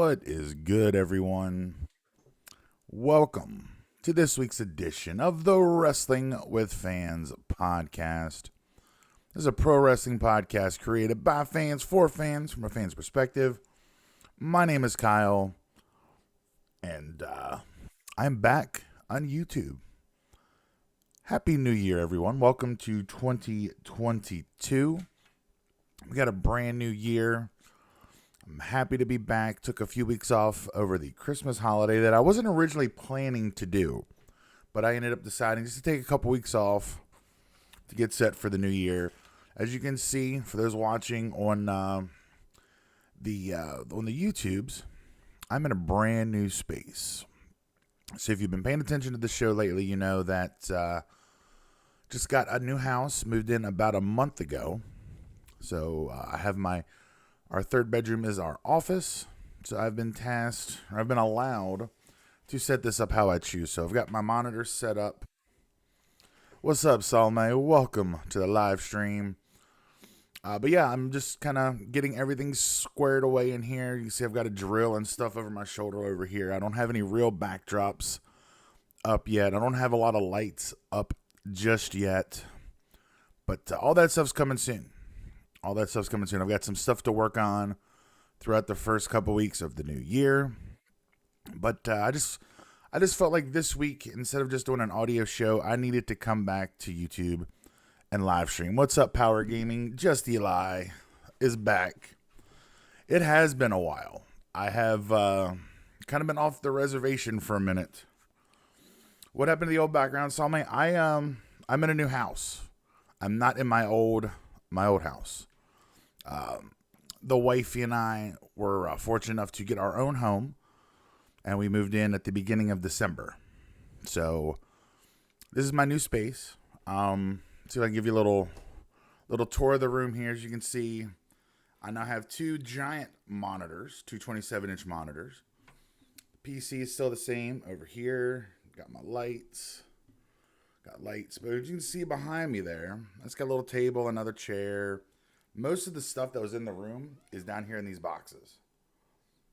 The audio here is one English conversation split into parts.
What is good, everyone? Welcome to this week's edition of the Wrestling with Fans podcast. This is a pro wrestling podcast created by fans for fans from a fan's perspective. My name is Kyle, and I'm back on YouTube. Happy New Year, everyone. Welcome to 2022. We got a brand new year. I'm happy to be back. Took a few weeks off over the Christmas holiday that I wasn't originally planning to do, but I ended up deciding just to take a couple weeks off to get set for the new year. As you can see, for those watching on the YouTubes, I'm in a brand new space. So if you've been paying attention to the show lately, you know that just got a new house, moved in about a month ago. So I have our third bedroom is our office. So I've been allowed to set this up how I choose. So I've got my monitor set up. What's up, Salme? Welcome to the live stream. But yeah, I'm just kind of getting everything squared away in here. You can see I've got a drill and stuff over my shoulder over here. I don't have any real backdrops up yet. I don't have a lot of lights up just yet. But all that stuff's coming soon. I've got some stuff to work on throughout the first couple weeks of the new year. But I just felt like this week, instead of just doing an audio show, I needed to come back to YouTube and live stream. What's up, Power Gaming? Just Eli is back. It has been a while. I have kind of been off the reservation for a minute. What happened to the old background, Salme? I'm in a new house. I'm not in my old house. The wifey and I were fortunate enough to get our own home, and we moved in at the beginning of December. So this is my new space. See if I can give you a little tour of the room here. As you can see, I now have two giant monitors, two 27-inch monitors. PC is still the same over here. Got my lights. But as you can see behind me there, that's got a little table, another chair. Most of the stuff that was in the room is down here in these boxes.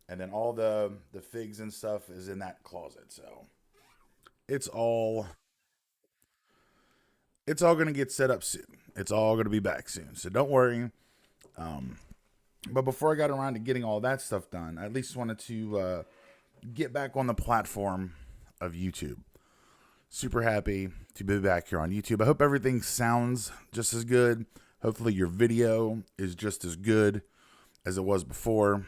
And then all the figs and stuff is in that closet. So it's all going to get set up soon. It's all going to be back soon. So don't worry. But before I got around to getting all that stuff done, I at least wanted to get back on the platform of YouTube. Super happy to be back here on YouTube. I hope everything sounds just as good. Hopefully your video is just as good as it was before.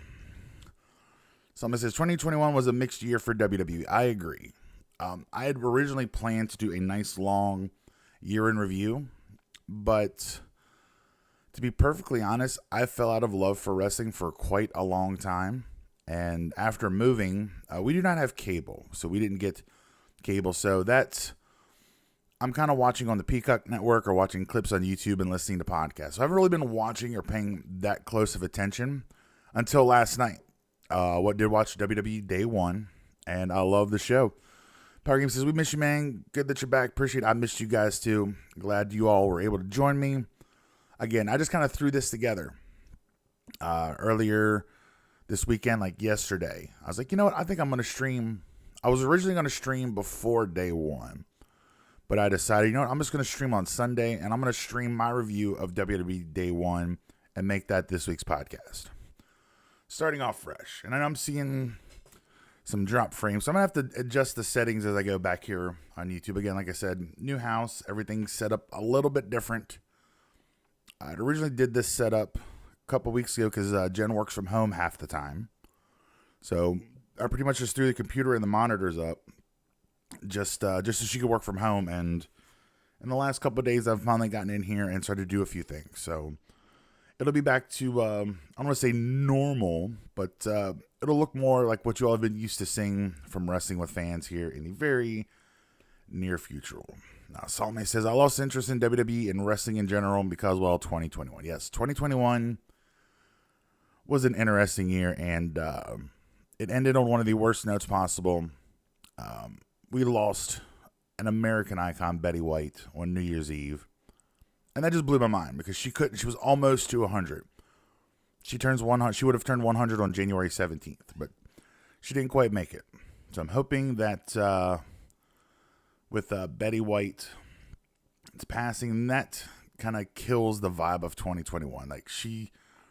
Someone says 2021 was a mixed year for WWE. I agree. I had originally planned to do a nice long year in review, but to be perfectly honest, I fell out of love for wrestling for quite a long time. And after moving, we do not have cable, so we didn't get cable. So I'm kind of watching on the Peacock Network or watching clips on YouTube and listening to podcasts. So I haven't really been watching or paying that close of attention until last night. Did watch WWE Day 1, and I love the show. Power Game says, we miss you, man. Good that you're back. Appreciate it. I missed you guys, too. Glad you all were able to join me. Again, I just kind of threw this together earlier this weekend, like yesterday. I was like, you know what? I think I'm going to stream. I was originally going to stream before Day 1. But I decided, you know what, I'm just going to stream on Sunday, and I'm going to stream my review of WWE Day 1 and make that this week's podcast. Starting off fresh. And I'm seeing some drop frames, so I'm going to have to adjust the settings as I go back here on YouTube. Again, like I said, new house, everything's set up a little bit different. I originally did this setup a couple weeks ago because Jen works from home half the time. So I pretty much just threw the computer and the monitors up. Just so she could work from home, and in the last couple of days, I've finally gotten in here and started to do a few things. So it'll be back to I don't want to say normal, but it'll look more like what you all have been used to seeing from Wrestling with Fans here in the very near future. Now, Salme says, I lost interest in WWE and wrestling in general because, well, 2021. Yes, 2021 was an interesting year, and it ended on one of the worst notes possible. We lost an American icon, Betty White, on New Year's Eve. And that just blew my mind because she was almost to 100. She would have turned 100 on January 17th. But she didn't quite make it. So I'm hoping that with Betty White, it's passing, that kind of kills the vibe of 2021. Like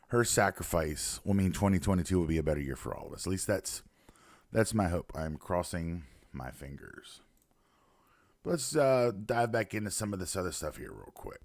her sacrifice will mean 2022 will be a better year for all of us. At least that's my hope. I'm crossing my fingers. But let's dive back into some of this other stuff here real quick.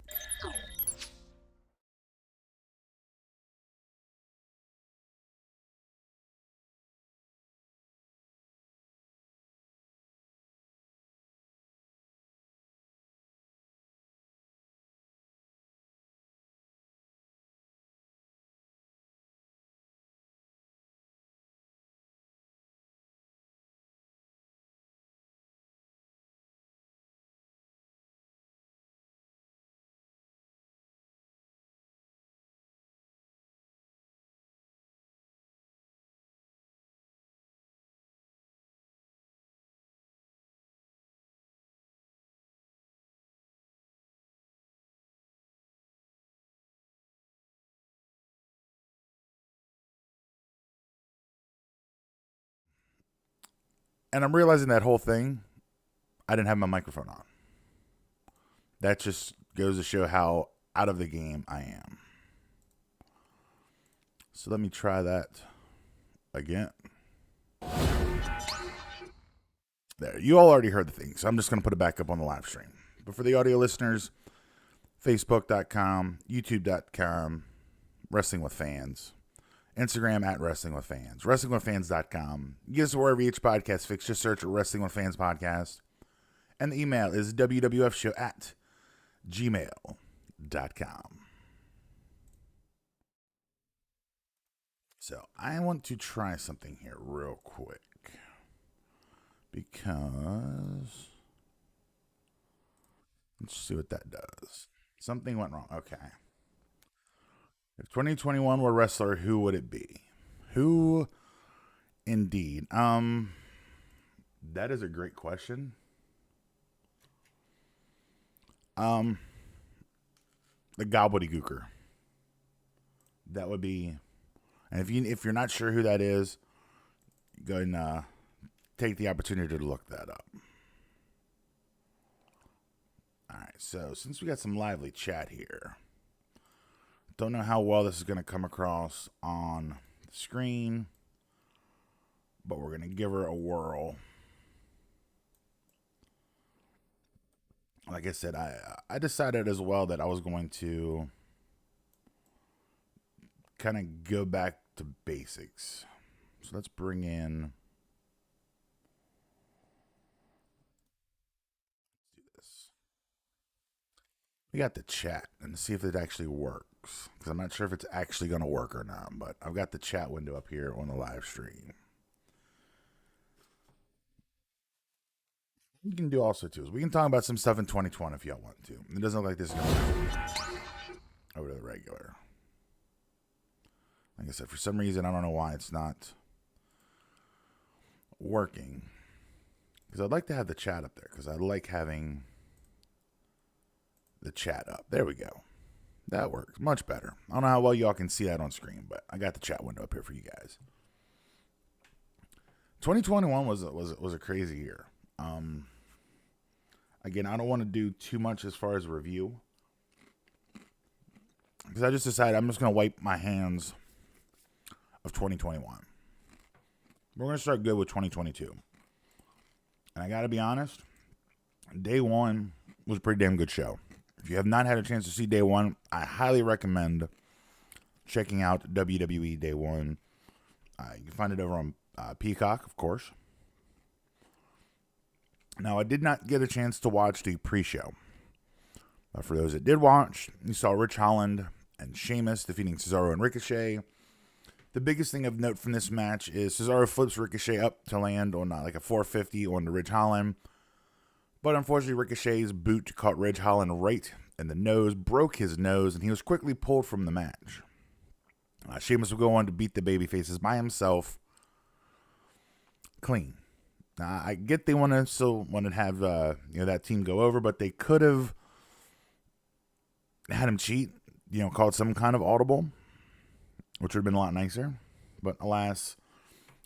And I'm realizing that whole thing, I didn't have my microphone on. That just goes to show how out of the game I am. So let me try that again. There, you all already heard the thing, so I'm just going to put it back up on the live stream. But for the audio listeners, Facebook.com, YouTube.com, Wrestling with Fans, Instagram at Wrestling with Fans, WrestlingWithFans.com. Get us wherever each podcast fix. Just search Wrestling with Fans Podcast. And the email is WWFshow at gmail.com. So I want to try something here real quick. Because let's see what that does. Something went wrong. Okay. If 2021 were a wrestler, who would it be? Who indeed? That is a great question. The gobbledygooker. That would be, and if you're not sure who that is, go and take the opportunity to look that up. All right, so since we got some lively chat here, don't know how well this is going to come across on the screen, but we're going to give her a whirl. Like I said, I decided as well that I was going to kind of go back to basics. So let's bring in, let's do this. We got the chat and see if it actually works, because I'm not sure if it's actually going to work or not, but I've got the chat window up here on the live stream. We can do also too. We can talk about some stuff in 2020 if y'all want to. It doesn't look like this is going to over to the regular. Like I said, for some reason, I don't know why it's not working. Because I'd like to have the chat up there, because I like having the chat up. There we go. That works. Much better. I don't know how well y'all can see that on screen, but I got the chat window up here for you guys. 2021 was a crazy year. Again, I don't want to do too much as far as review, because I just decided I'm just going to wipe my hands of 2021. We're going to start good with 2022. And I got to be honest, day one was a pretty damn good show. If you have not had a chance to see day one, I highly recommend checking out WWE Day One. You can find it over on Peacock, of course. Now, I did not get a chance to watch the pre-show. But for those that did watch, you saw Rich Holland and Sheamus defeating Cesaro and Ricochet. The biggest thing of note from this match is Cesaro flips Ricochet up to land on like a 450 on the Ridge Holland. But unfortunately, Ricochet's boot caught Ridge Holland right in the nose, broke his nose, and he was quickly pulled from the match. Sheamus will go on to beat the babyfaces by himself clean. Now, I get they want to have that team go over, but they could have had him cheat, called some kind of audible, which would have been a lot nicer. But alas,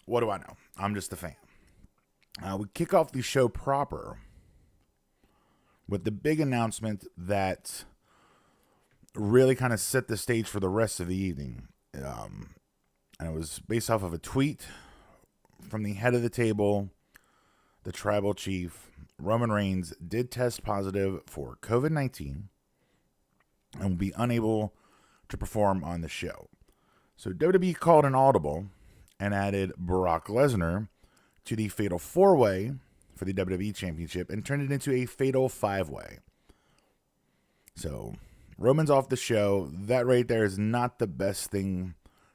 what do I know? I'm just a fan. We kick off the show proper with the big announcement that really kind of set the stage for the rest of the evening. And it was based off of a tweet from the head of the table, the tribal chief. Roman Reigns did test positive for COVID-19 and will be unable to perform on the show. So WWE called an audible and added Brock Lesnar to the Fatal 4-Way for the WWE Championship and turned it into a Fatal 5-Way. So Roman's off the show. That right there is not the best thing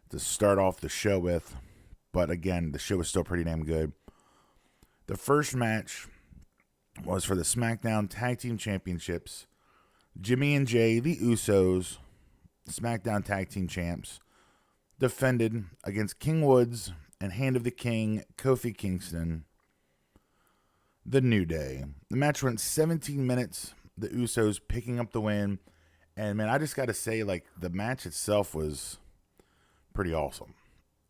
to start off the show with. But again, the show was still pretty damn good. The first match was for the SmackDown Tag Team Championships. Jimmy and Jay, the Usos, SmackDown Tag Team Champs, defended against King Woods and Hand of the King, Kofi Kingston, the New Day. The match went 17 minutes. The Usos picking up the win. And, man, I just got to say, like, the match itself was pretty awesome.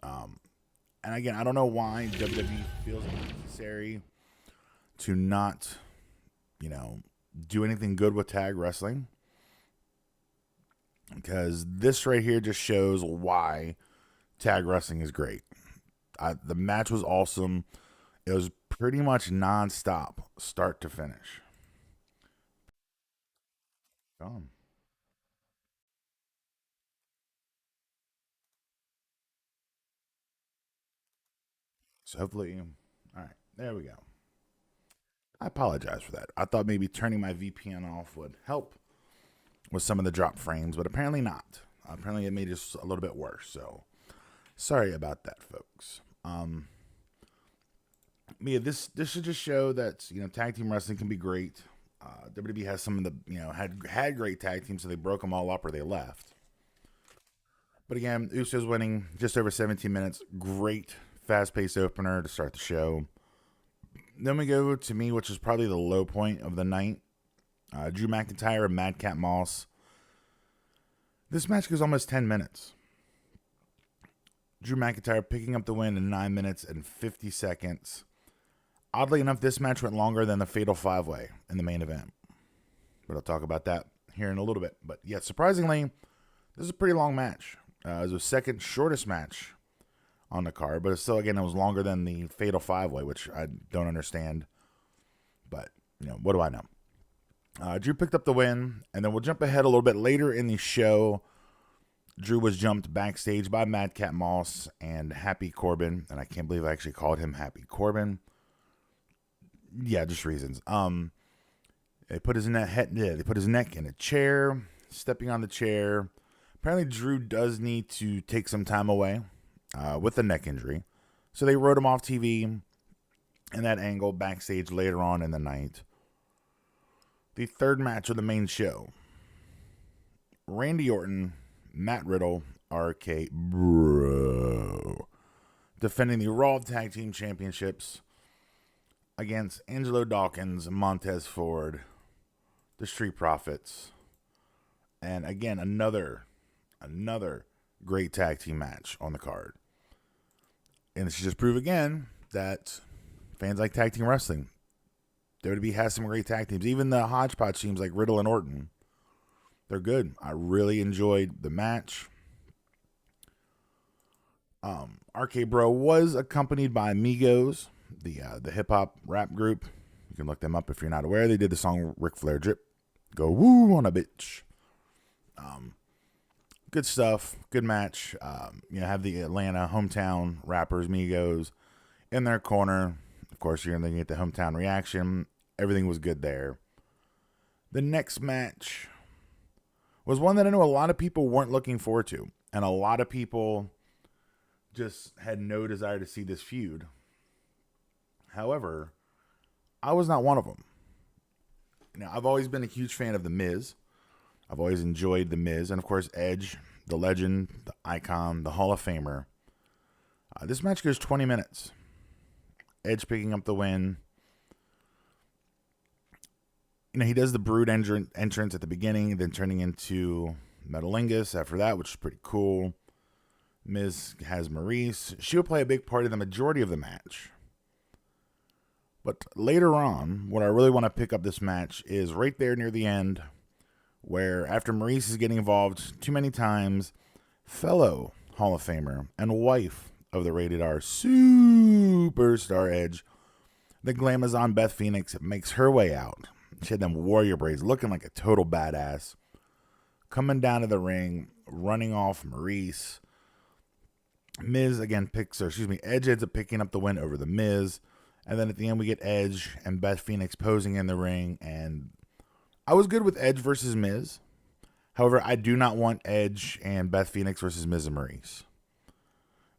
And, again, I don't know why WWE feels it necessary to not, do anything good with tag wrestling. Because this right here just shows why tag wrestling is great. The match was awesome. It was pretty much nonstop, start to finish. So hopefully, all right, there we go. I apologize for that. I thought maybe turning my VPN off would help with some of the drop frames, but apparently not. Apparently it made it just a little bit worse. So sorry about that, folks. Yeah, this should just show that tag team wrestling can be great. WWE has some of the had great tag teams, so they broke them all up or they left. But again, Usos winning just over 17 minutes. Great fast paced opener to start the show. Then we go to me, which is probably the low point of the night. Drew McIntyre and Madcap Moss. This match goes almost 10 minutes. Drew McIntyre picking up the win in 9 minutes and 50 seconds. Oddly enough, this match went longer than the Fatal 5-Way in the main event. But I'll talk about that here in a little bit. But yeah, surprisingly, this is a pretty long match. It was the second shortest match on the card. But still, again, it was longer than the Fatal 5-Way, which I don't understand. But, what do I know? Drew picked up the win, and then we'll jump ahead a little bit later in the show. Drew was jumped backstage by Madcap Moss and Happy Corbin, and I can't believe I actually called him Happy Corbin. Yeah, just reasons. They put his neck in a chair, stepping on the chair. Apparently, Drew does need to take some time away with a neck injury, so they wrote him off TV in that angle backstage later on in the night. The third match of the main show. Randy Orton, Matt Riddle, RK Bro, defending the Raw Tag Team Championships against Angelo Dawkins, Montez Ford, the Street Profits, and again, another great tag team match on the card. And this should just prove again that fans like tag team wrestling. WWE has some great tag teams. Even the hodgepodge teams like Riddle and Orton, they're good. I really enjoyed the match. RK Bro was accompanied by Migos, the hip hop rap group. You can look them up if you're not aware. They did the song Ric Flair Drip. Go woo on a bitch. Good stuff. Good match. Have the Atlanta hometown rappers, Migos, in their corner. Of course, you're going to get the hometown reaction. Everything was good there. The next match was one that I know a lot of people weren't looking forward to. And a lot of people just had no desire to see this feud. However, I was not one of them. I've always been a huge fan of The Miz. I've always enjoyed The Miz. And, of course, Edge, the legend, the icon, the Hall of Famer. This match goes 20 minutes. Edge picking up the win. He does the Brood entrance at the beginning, then turning into Metalingus after that, which is pretty cool. Miz has Maurice. She will play a big part in the majority of the match. But later on, what I really want to pick up this match is right there near the end, where after Maurice is getting involved too many times, fellow Hall of Famer and wife of the Rated R Superstar Edge, the Glamazon Beth Phoenix, makes her way out. She had them warrior braids, looking like a total badass. Coming down to the ring, running off Maurice. Edge ends up picking up the win over the Miz. And then at the end, we get Edge and Beth Phoenix posing in the ring. And I was good with Edge versus Miz. However, I do not want Edge and Beth Phoenix versus Miz and Maurice.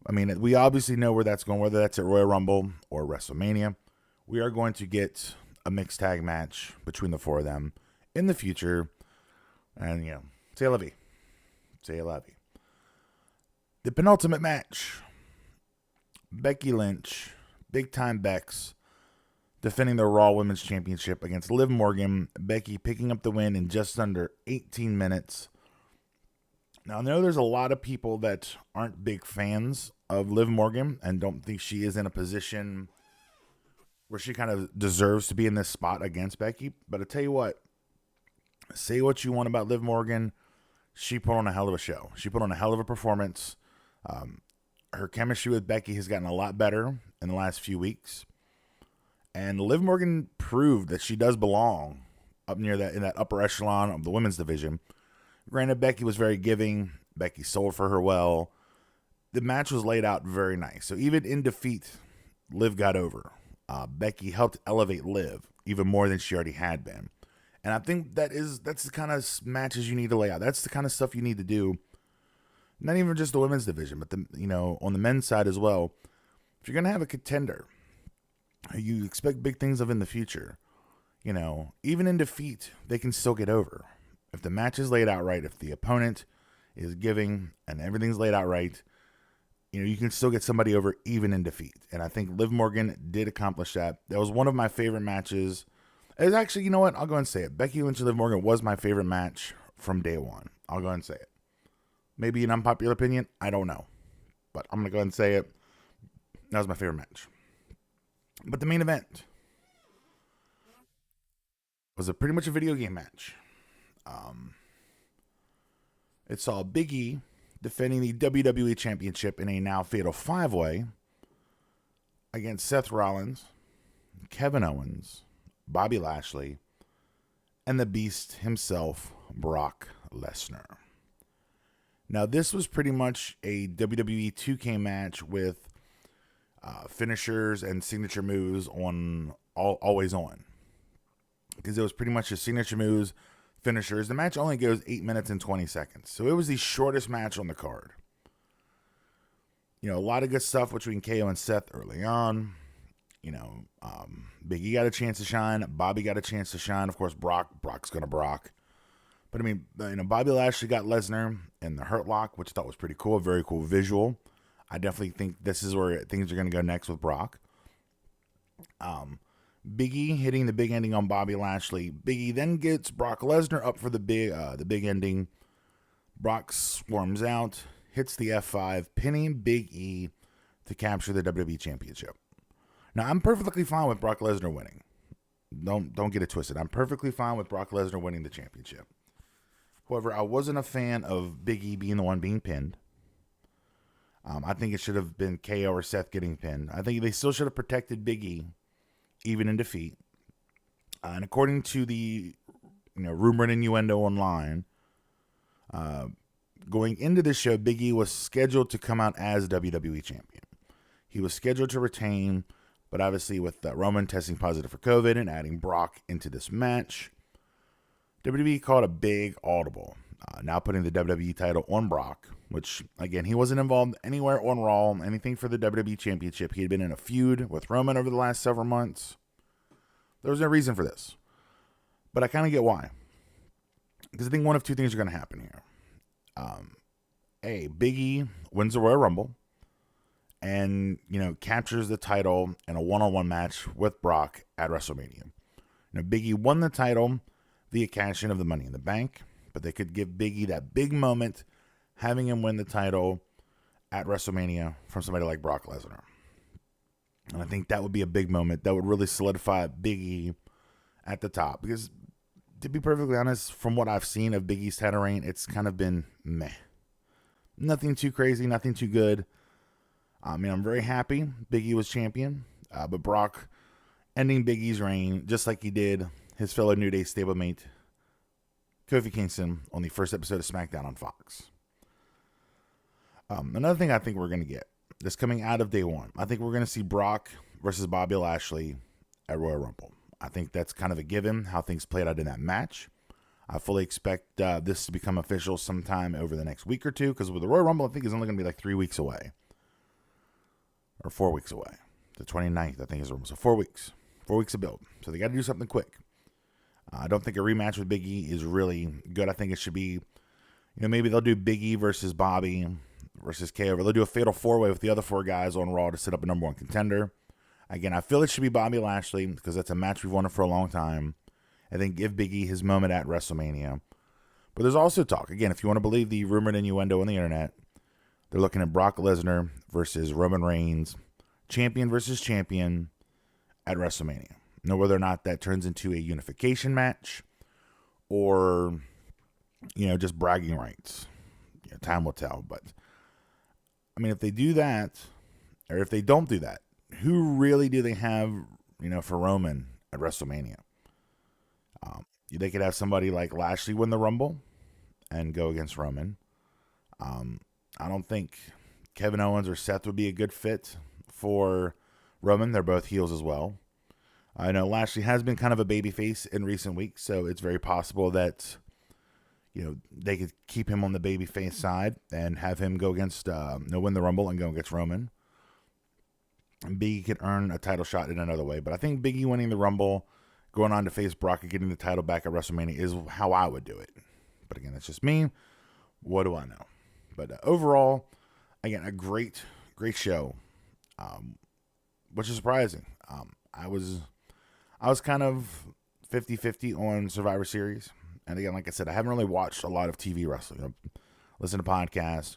I mean, we obviously know where that's going, whether that's at Royal Rumble or WrestleMania. We are going to get a mixed tag match between the four of them in the future. And, c'est la vie. C'est la vie. The penultimate match. Becky Lynch, Big Time Bex, defending the Raw Women's Championship against Liv Morgan. Becky picking up the win in just under 18 minutes. Now, I know there's a lot of people that aren't big fans of Liv Morgan and don't think she is in a position where she kind of deserves to be in this spot against Becky. But I tell you what, say what you want about Liv Morgan, she put on a hell of a show. She put on a hell of a performance. Her chemistry with Becky has gotten a lot better in the last few weeks. And Liv Morgan proved that she does belong up near that, in that upper echelon of the women's division. Granted, Becky was very giving. Becky sold for her well. The match was laid out very nice. So even in defeat, Liv got over. Becky helped elevate Liv even more than she already had been. And I think that's the kind of matches you need to lay out. That's the kind of stuff you need to do. Not even just the women's division, but on the men's side as well. If you're going to have a contender you expect big things of in the future, even in defeat, they can still get over. If the match is laid out right, if the opponent is giving and everything's laid out right, you can still get somebody over even in defeat. And I think Liv Morgan did accomplish that. That was one of my favorite matches. It was actually, you know what? I'll go and say it. Becky Lynch and Liv Morgan was my favorite match from day one. I'll go and say it. Maybe an unpopular opinion. I don't know. But I'm going to go ahead and say it. That was my favorite match. But the main event was pretty much a video game match. It saw Big E defending the WWE Championship in a now fatal 5-way against Seth Rollins, Kevin Owens, Bobby Lashley, and the Beast himself, Brock Lesnar. Now, this was pretty much a WWE 2K match with finishers and signature moves on always on. Because it was pretty much his signature moves, finishers. The match only goes 8 minutes and 20 seconds. So it was the shortest match on the card. A lot of good stuff between KO and Seth early on. Big E got a chance to shine. Bobby got a chance to shine. Of course, Brock's going to Brock. But Bobby Lashley got Lesnar in the Hurt Lock, which I thought was pretty cool. A very cool visual. I definitely think this is where things are going to go next with Brock. Big E hitting the big ending on Bobby Lashley. Big E then gets Brock Lesnar up for the big ending. Brock swarms out, hits the F5, pinning Big E to capture the WWE Championship. Now, I'm perfectly fine with Brock Lesnar winning. Don't get it twisted. I'm perfectly fine with Brock Lesnar winning the championship. However, I wasn't a fan of Big E being the one being pinned. I think it should have been KO or Seth getting pinned. I think they still should have protected Big E, even in defeat. And according to the rumor and innuendo online, going into this show, Big E was scheduled to come out as WWE champion. He was scheduled to retain, but obviously with Roman testing positive for COVID and adding Brock into this match, WWE called a big audible, now putting the WWE title on Brock, which, again, he wasn't involved anywhere on Raw, anything for the WWE Championship. He had been in a feud with Roman over the last several months. There was no reason for this. But I kind of get why. Because I think one of two things are going to happen here. A, Big E wins the Royal Rumble and, captures the title in a one-on-one match with Brock at WrestleMania. Big E won the title via cash-in of the Money in the Bank, but they could give Big E that big moment, having him win the title at WrestleMania from somebody like Brock Lesnar. And I think that would be a big moment that would really solidify Big E at the top. Because, to be perfectly honest, from what I've seen of Big E's title reign, it's kind of been meh. Nothing too crazy, nothing too good. I mean, I'm very happy Big E was champion. But Brock ending Big E's reign, just like he did his fellow New Day stablemate, Kofi Kingston, on the first episode of SmackDown on Fox. Another thing I think we're going to get, that's coming out of day one, I think we're going to see Brock versus Bobby Lashley at Royal Rumble. I think that's kind of a given, how things played out in that match. I fully expect this to become official sometime over the next week or two, because with the Royal Rumble, I think it's only going to be like 3 weeks away. Or 4 weeks away. The 29th, I think, is the Rumble. So 4 weeks. 4 weeks of build. So they got to do something quick. I don't think a rematch with Big E is really good. I think it should be, maybe they'll do Big E versus Bobby versus KO. They'll do a fatal four-way with the other 4 guys on Raw to set up a number 1 contender. Again, I feel it should be Bobby Lashley because that's a match we've wanted for a long time. And then give Big E his moment at WrestleMania. But there's also talk, again, if you want to believe the rumored innuendo on the internet, they're looking at Brock Lesnar versus Roman Reigns, champion versus champion at WrestleMania. Whether or not that turns into a unification match or, just bragging rights. Time will tell. But, I mean, if they do that, or if they don't do that, who really do they have, for Roman at WrestleMania? They could have somebody like Lashley win the Rumble and go against Roman. I don't think Kevin Owens or Seth would be a good fit for Roman. They're both heels as well. I know Lashley has been kind of a babyface in recent weeks, so it's very possible that they could keep him on the babyface side and have him go against win the Rumble and go against Roman. And Big E could earn a title shot in another way, but I think Big E winning the Rumble, going on to face Brock and getting the title back at WrestleMania is how I would do it. But again, that's just me. What do I know? But overall, again, a great show, which is surprising. I was kind of 50-50 on Survivor Series. And again, like I said, I haven't really watched a lot of TV wrestling. Listen to podcasts,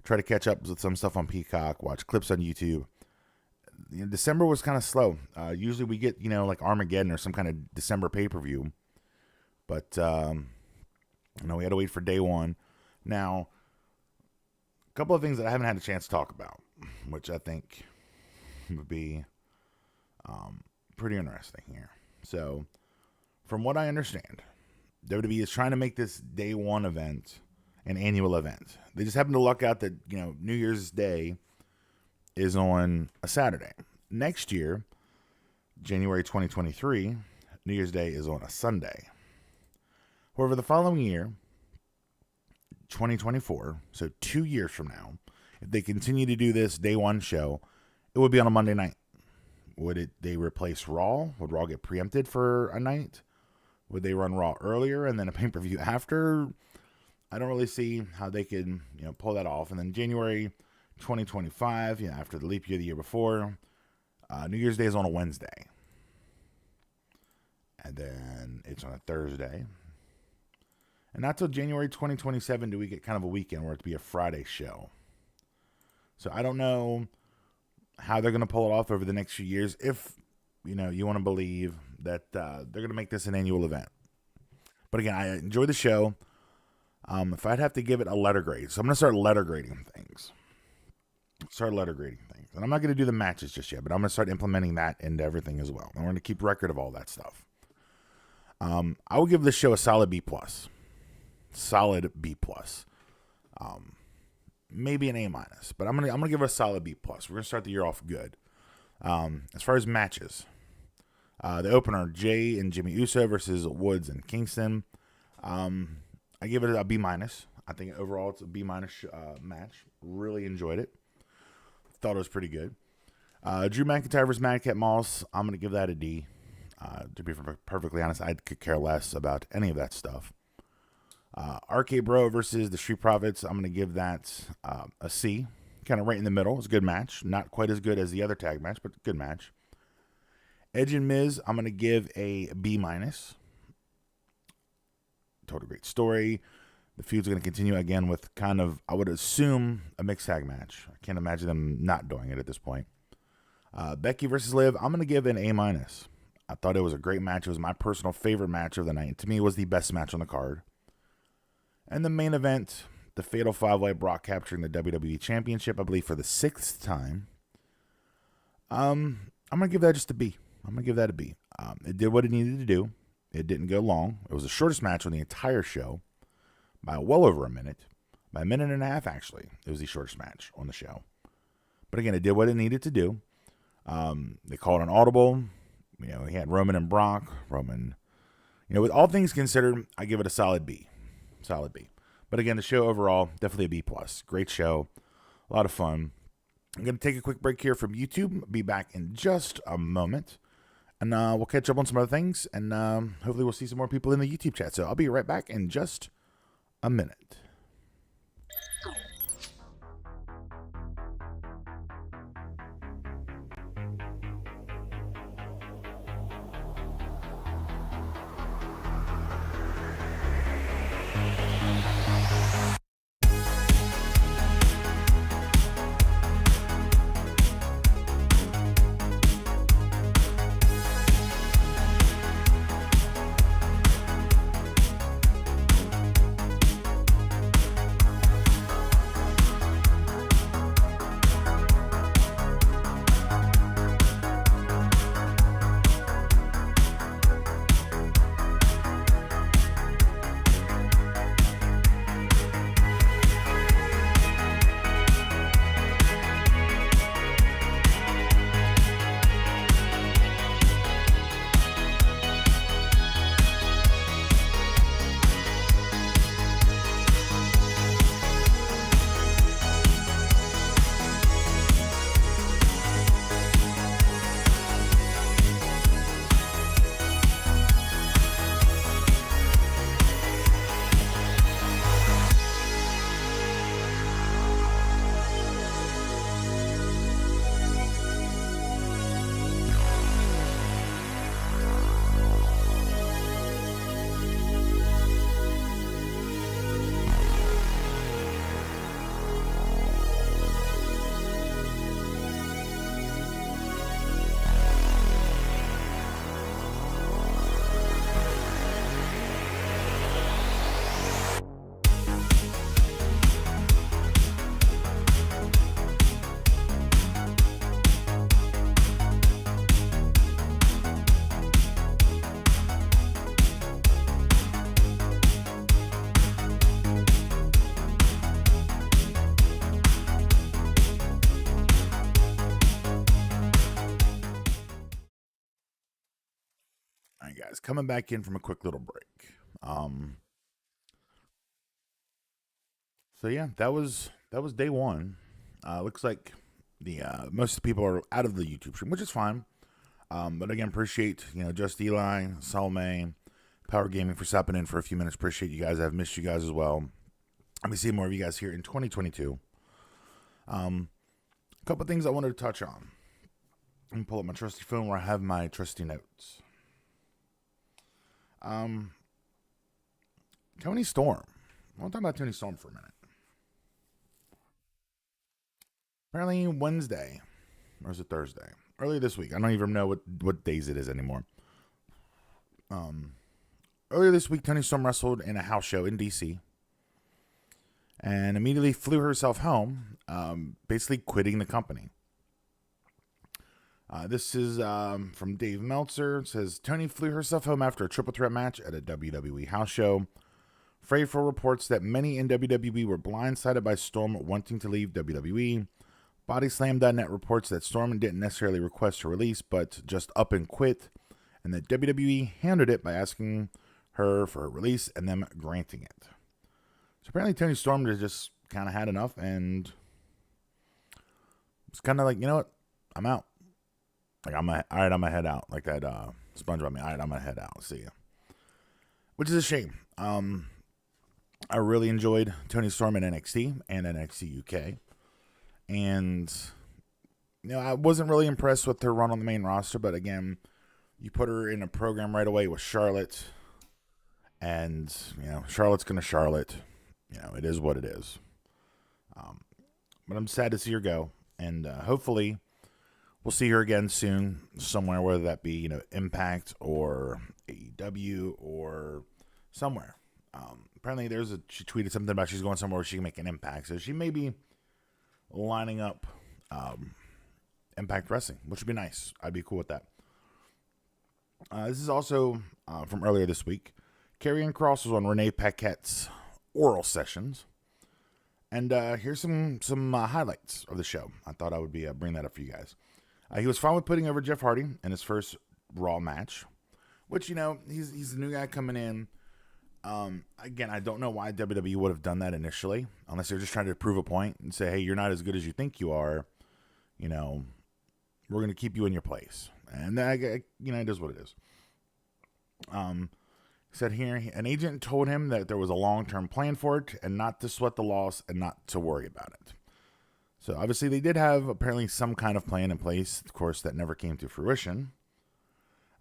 try to catch up with some stuff on Peacock, watch clips on YouTube. December was kind of slow. Usually we get, like Armageddon or some kind of December pay-per-view. But, we had to wait for day one. Now, a couple of things that I haven't had a chance to talk about, which I think would be pretty interesting here. So, from what I understand, WWE is trying to make this day one event an annual event. They just happen to luck out that, New Year's Day is on a Saturday. Next year, January 2023, New Year's Day is on a Sunday. However, the following year, 2024, so 2 years from now, if they continue to do this day one show, it would be on a Monday night. Would they replace Raw? Would Raw get preempted for a night? Would they run Raw earlier and then a pay-per-view after? I don't really see how they could, pull that off. And then January 2025, after the leap year the year before, New Year's Day is on a Wednesday. And then it's on a Thursday. And not till January 2027 do we get kind of a weekend where it'd be a Friday show. So I don't know how they're going to pull it off over the next few years if, you want to believe that they're going to make this an annual event. But again, I enjoy the show. If I'd have to give it a letter grade, so I'm going to start letter grading things. And I'm not going to do the matches just yet, but I'm going to start implementing that into everything as well. I'm going to keep record of all that stuff. I will give this show a solid B+. Solid B+. Maybe an A-, but I'm gonna give it a solid B+. We're gonna start the year off good. As far as matches, the opener, Jay and Jimmy Uso versus Woods and Kingston. I give it a B-. I think overall it's a B- match. Really enjoyed it. Thought it was pretty good. Drew McIntyre versus Madcap Moss. I'm gonna give that a D. To be perfectly honest, I could care less about any of that stuff. RK Bro versus the Street Profits. I'm going to give that a C. Kind of right in the middle. It's a good match. Not quite as good as the other tag match, but good match. Edge and Miz, I'm going to give a B-. Told a great story. The feud's going to continue again with kind of, I would assume, a mixed tag match. I can't imagine them not doing it at this point. Becky versus Liv, I'm going to give an A-. I thought it was a great match. It was my personal favorite match of the night. To me, it was the best match on the card. And the main event, the Fatal 5-Way, Brock capturing the WWE Championship, I believe, for the 6th time. I'm going to give that just a B. I'm going to give that a B. It did what it needed to do. It didn't go long. It was the shortest match on the entire show by well over a minute. By a minute and a half, actually. It was the shortest match on the show. But again, it did what it needed to do. They called an audible. He had Roman and Brock. Roman, with all things considered, I give it a solid B. Solid B. But again, the show overall, definitely a B+. Great show. A lot of fun. I'm going to take a quick break here from YouTube. Be back in just a moment. And we'll catch up on some other things. And hopefully we'll see some more people in the YouTube chat. So I'll be right back in just a minute. All right, guys, coming back in from a quick little break. So yeah, that was day one. Looks like the most of the people are out of the YouTube stream, which is fine. But again, appreciate Just Eli, Salme, Power Gaming for stopping in for a few minutes. Appreciate you guys. I've missed you guys as well. I'll be seeing more of you guys here in 2022. A couple things I wanted to touch on. Let me pull up my trusty phone where I have my trusty notes. Toni Storm. I want to talk about Toni Storm for a minute. Apparently Wednesday, or is it Thursday? Earlier this week. I don't even know what days it is anymore. Earlier this week, Toni Storm wrestled in a house show in D.C. and immediately flew herself home, basically quitting the company. This is from Dave Meltzer. It says, Toni flew herself home after a triple threat match at a WWE house show. Frayful reports that many in WWE were blindsided by Storm wanting to leave WWE. BodySlam.net reports that Storm didn't necessarily request her release, but just up and quit, and that WWE handled it by asking her for her release and them granting it. So apparently Toni Storm just kind of had enough, and it's kind of like, you know what? I'm out. Like, all right, I'm gonna head out. Like that SpongeBob meme. All right, I'm gonna head out. See ya. Which is a shame. I really enjoyed Toni Storm in NXT and NXT UK. And, I wasn't really impressed with her run on the main roster. But again, you put her in a program right away with Charlotte. And, Charlotte's going to Charlotte. It is what it is. But I'm sad to see her go, and hopefully we'll see her again soon somewhere, whether that be Impact or AEW or somewhere. Apparently, she tweeted something about she's going somewhere where she can make an impact, so she may be lining up Impact Wrestling, which would be nice. I'd be cool with that. This is also from earlier this week. Karrion Kross was on Renee Paquette's oral sessions. And here's some highlights of the show. I thought I would bring that up for you guys. He was fine with putting over Jeff Hardy in his first Raw match, which, he's the new guy coming in. Again, I don't know why WWE would have done that initially, unless they're just trying to prove a point and say, hey, you're not as good as you think you are. We're going to keep you in your place. And it is what it is. He said here, an agent told him that there was a long-term plan for it and not to sweat the loss and not to worry about it. So obviously they did have apparently some kind of plan in place, of course, that never came to fruition.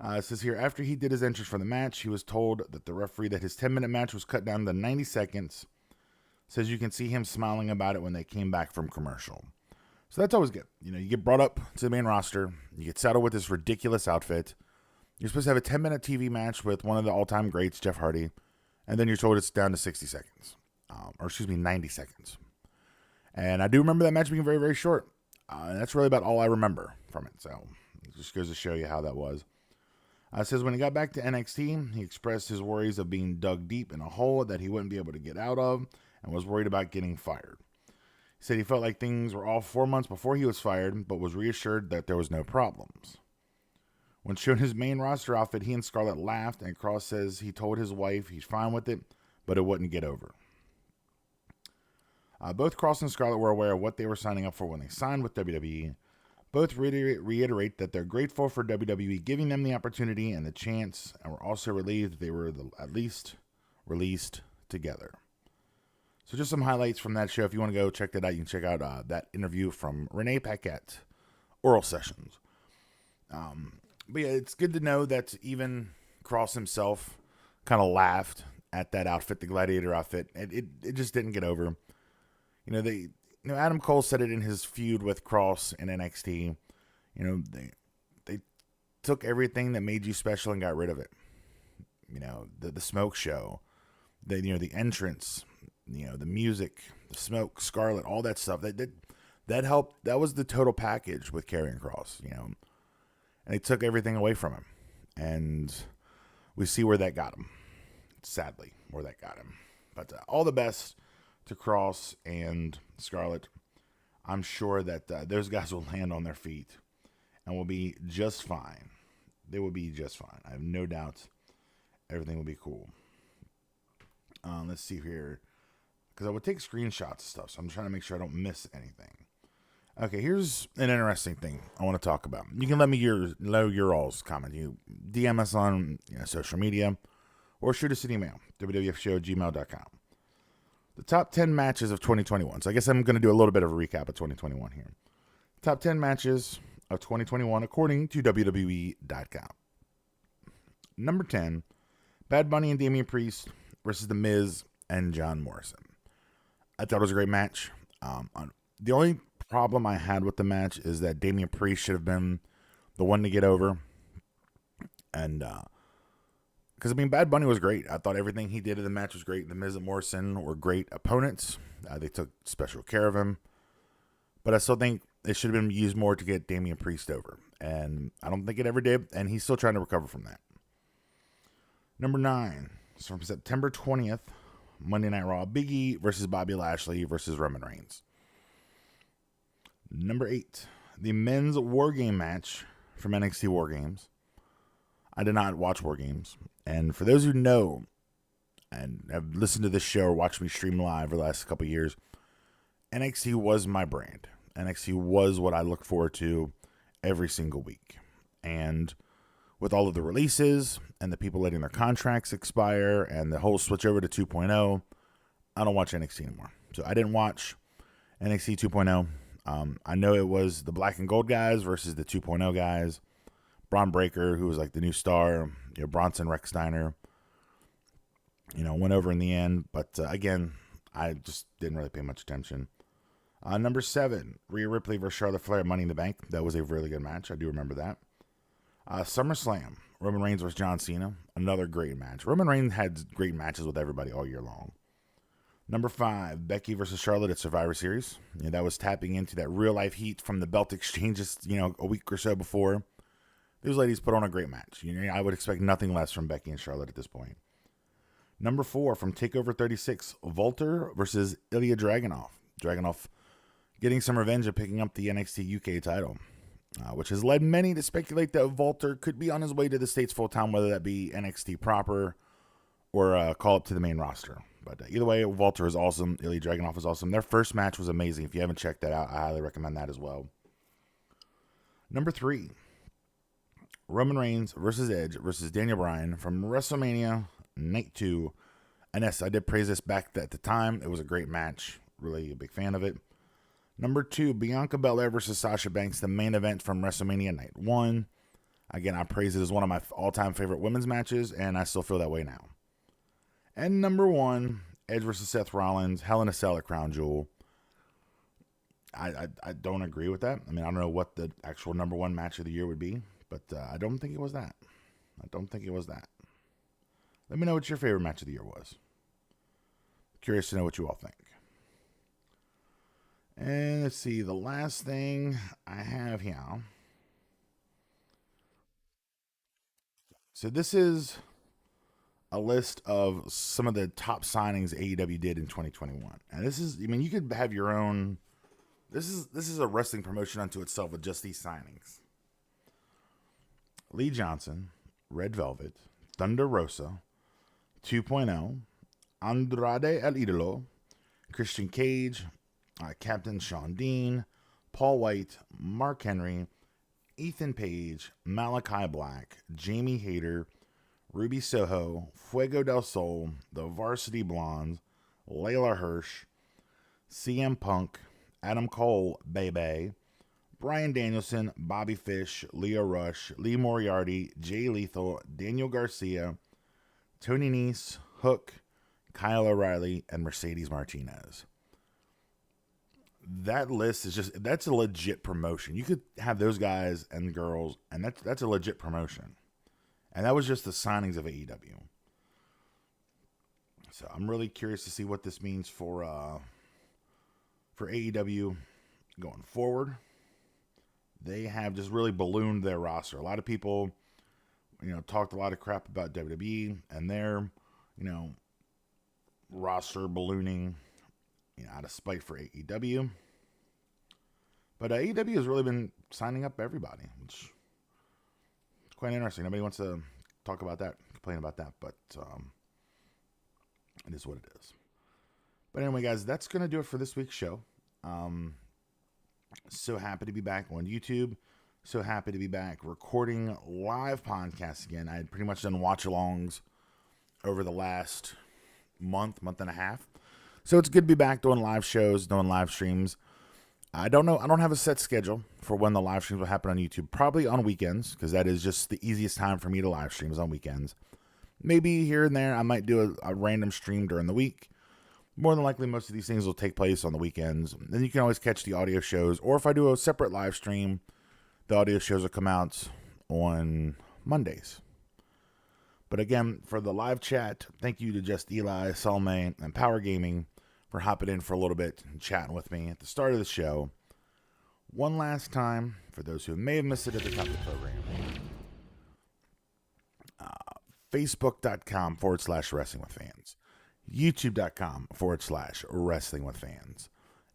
It says here, after he did his entrance for the match, he was told that the referee that his 10-minute match was cut down to 90 seconds. Says you can see him smiling about it when they came back from commercial. So that's always good. You get brought up to the main roster. You get saddled with this ridiculous outfit. You're supposed to have a 10-minute TV match with one of the all-time greats, Jeff Hardy. And then you're told it's down to 60 seconds. 90 seconds. And I do remember that match being very, very short. And that's really about all I remember from it. So it just goes to show you how that was. It says when he got back to NXT, he expressed his worries of being dug deep in a hole that he wouldn't be able to get out of and was worried about getting fired. He said he felt like things were all 4 months before he was fired, but was reassured that there was no problems. When shown his main roster outfit, he and Scarlett laughed, and Kross says he told his wife he's fine with it, but it wouldn't get over. Both Kross and Scarlett were aware of what they were signing up for when they signed with WWE. Both reiterate that they're grateful for WWE giving them the opportunity and the chance, and were also relieved that they were at least released together. So just some highlights from that show. If you want to go check that out, you can check out that interview from Renee Paquette, Oral Sessions. But yeah, it's good to know that even Kross himself kind of laughed at that outfit, the Gladiator outfit. It just didn't get over. Adam Cole said it in his feud with Kross in NXT. They took everything that made you special and got rid of it. The smoke show, the entrance, the music, the smoke, Scarlett, all that stuff. That helped. That was the total package with Karrion Kross. And they took everything away from him, and we see where that got him. Sadly, where that got him. But all the best to Kross and Scarlett. I'm sure that those guys will land on their feet and will be just fine. They will be just fine. I have no doubt everything will be cool. Let's see here. Because I would take screenshots of stuff, so I'm trying to make sure I don't miss anything. Okay, here's an interesting thing I want to talk about. You can let me know your all's comment. You DM us on social media or shoot us an email, wwfshow@gmail.com. The top 10 matches of 2021. So I guess I'm going to do a little bit of a recap of 2021 here. Top 10 matches of 2021 according to WWE.com. Number 10, Bad Bunny and Damian Priest versus The Miz and John Morrison. I thought it was a great match. The only problem I had with the match is that Damian Priest should have been the one to get over. And, because, Bad Bunny was great. I thought everything he did in the match was great. The Miz and Morrison were great opponents. They took special care of him. But I still think it should have been used more to get Damian Priest over. And I don't think it ever did. And he's still trying to recover from that. Number 9. It's from September 20th. Monday Night Raw. Big E versus Bobby Lashley versus Roman Reigns. Number 8. The men's War Game match from NXT War Games. I did not watch War Games. And for those who know and have listened to this show or watched me stream live over the last couple of years, NXT was my brand. NXT was what I looked forward to every single week. And with all of the releases and the people letting their contracts expire and the whole switch over to 2.0, I don't watch NXT anymore. So I didn't watch NXT 2.0. I know it was the black and gold guys versus the 2.0 guys. Braun Breaker, who was like the new star, Bronson Rex Steiner, went over in the end. But again, I just didn't really pay much attention. Number 7, Rhea Ripley versus Charlotte Flair, Money in the Bank. That was a really good match. I do remember that. SummerSlam, Roman Reigns versus John Cena. Another great match. Roman Reigns had great matches with everybody all year long. Number 5, Becky versus Charlotte at Survivor Series. That was tapping into that real-life heat from the belt exchanges, a week or so before. Those ladies put on a great match. I would expect nothing less from Becky and Charlotte at this point. Number 4, from TakeOver 36, Walter versus Ilya Dragunov. Dragunov getting some revenge of picking up the NXT UK title, which has led many to speculate that Walter could be on his way to the States full-time, whether that be NXT proper or call up to the main roster. But either way, Walter is awesome. Ilya Dragunov is awesome. Their first match was amazing. If you haven't checked that out, I highly recommend that as well. Number 3, Roman Reigns versus Edge versus Daniel Bryan from WrestleMania Night 2. And yes, I did praise this back at the time. It was a great match. Really a big fan of it. Number 2, Bianca Belair versus Sasha Banks, the main event from WrestleMania Night 1. Again, I praise it as one of my all-time favorite women's matches, and I still feel that way now. And number 1, Edge versus Seth Rollins, Hell in a Cell at Crown Jewel. I don't agree with that. I mean, I don't know what the actual number 1 match of the year would be, but I don't think it was that. Let me know what your favorite match of the year was. Curious to know what you all think. And let's see, the last thing I have here. So this is a list of some of the top signings AEW did in 2021. And this is, you could have your own. This is a wrestling promotion unto itself with just these signings. Lee Johnson, Red Velvet, Thunder Rosa, 2.0, Andrade El Idolo, Christian Cage, Captain Shawn Dean, Paul White, Mark Henry, Ethan Page, Malachi Black, Jamie Hayter, Ruby Soho, Fuego del Sol, the Varsity Blondes, Layla Hirsch, CM Punk, Adam Cole, Bebe, Bryan Danielson, Bobby Fish, Leo Rush, Lee Moriarty, Jay Lethal, Daniel Garcia, Tony Nese, Hook, Kyle O'Reilly, and Mercedes Martinez. That list is that's a legit promotion. You could have those guys and girls, and that's a legit promotion. And that was just the signings of AEW. So I'm really curious to see what this means for AEW going forward. They have just really ballooned their roster. A lot of people, talked a lot of crap about WWE and their, roster ballooning, out of spite for AEW. But AEW has really been signing up everybody, which is quite interesting. Nobody wants to talk about that, complain about that, but it is what it is. But anyway, guys, that's going to do it for this week's show. So happy to be back on YouTube. So happy to be back recording live podcasts again. I had pretty much done watch-alongs over the last month and a half. So it's good to be back doing live shows, doing live streams. I don't know. I don't have a set schedule for when the live streams will happen on YouTube. Probably on weekends, because that is just the easiest time for me to live stream is on weekends. Maybe here and there I might do a random stream during the week. More than likely, most of these things will take place on the weekends. Then you can always catch the audio shows. Or if I do a separate live stream, the audio shows will come out on Mondays. But again, for the live chat, thank you to Just Eli, Salme, and Power Gaming for hopping in for a little bit and chatting with me at the start of the show. One last time, for those who may have missed it at the top of the program, Facebook.com/Wrestling with Fans. YouTube.com/Wrestling with Fans.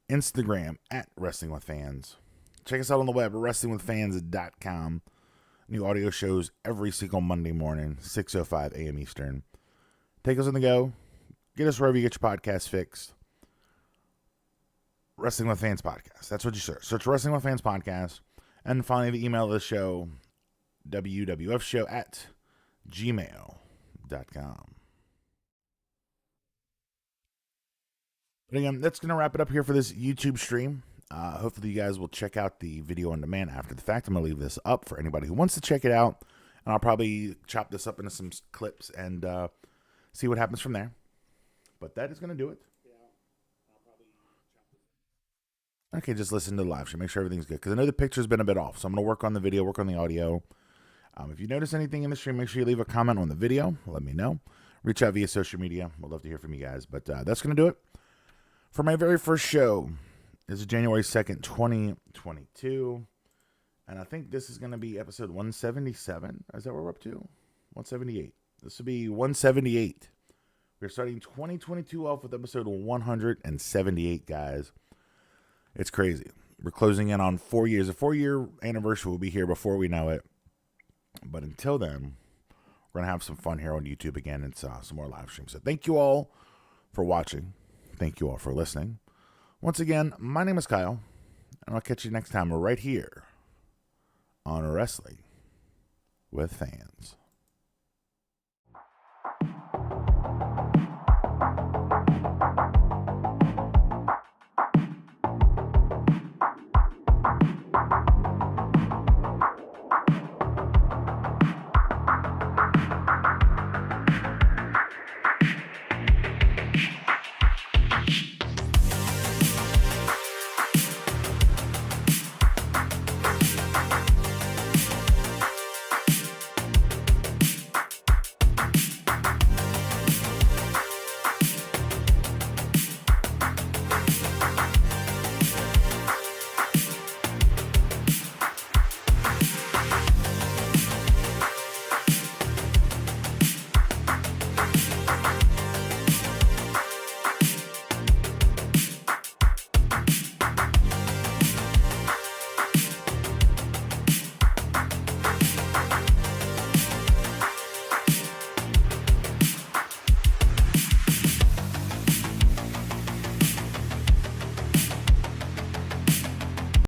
Instagram @Wrestling with Fans. Check us out on the web, WrestlingWithFans.com. New audio shows every single Monday morning, 6:05 a.m. Eastern. Take us on the go. Get us wherever you get your podcast fixed. Wrestling with Fans Podcast. That's what you search. Search Wrestling with Fans Podcast. And finally, the email of the show, wwf.show@gmail.com. But again, that's going to wrap it up here for this YouTube stream. Hopefully you guys will check out the video on demand after the fact. I'm going to leave this up for anybody who wants to check it out. And I'll probably chop this up into some clips and see what happens from there. But that is going to do it. okay, just listen to the live stream. Make sure everything's good. Because I know the picture's been a bit off. So I'm going to work on the video, work on the audio. If you notice anything in the stream, make sure you leave a comment on the video. Let me know. Reach out via social media. We'd love to hear from you guys. But that's going to do it for my very first show. This is January 2nd, 2022. And I think this is going to be episode 177. Is that what we're up to? 178. This will be 178. We're starting 2022 off with episode 178, guys. It's crazy. We're closing in on 4 years. A 4-year anniversary will be here before we know it. But until then, we're going to have some fun here on YouTube again and some more live streams. So thank you all for watching. Thank you all for listening. Once again, my name is Kyle, and I'll catch you next time right here on Wrestling with Fans.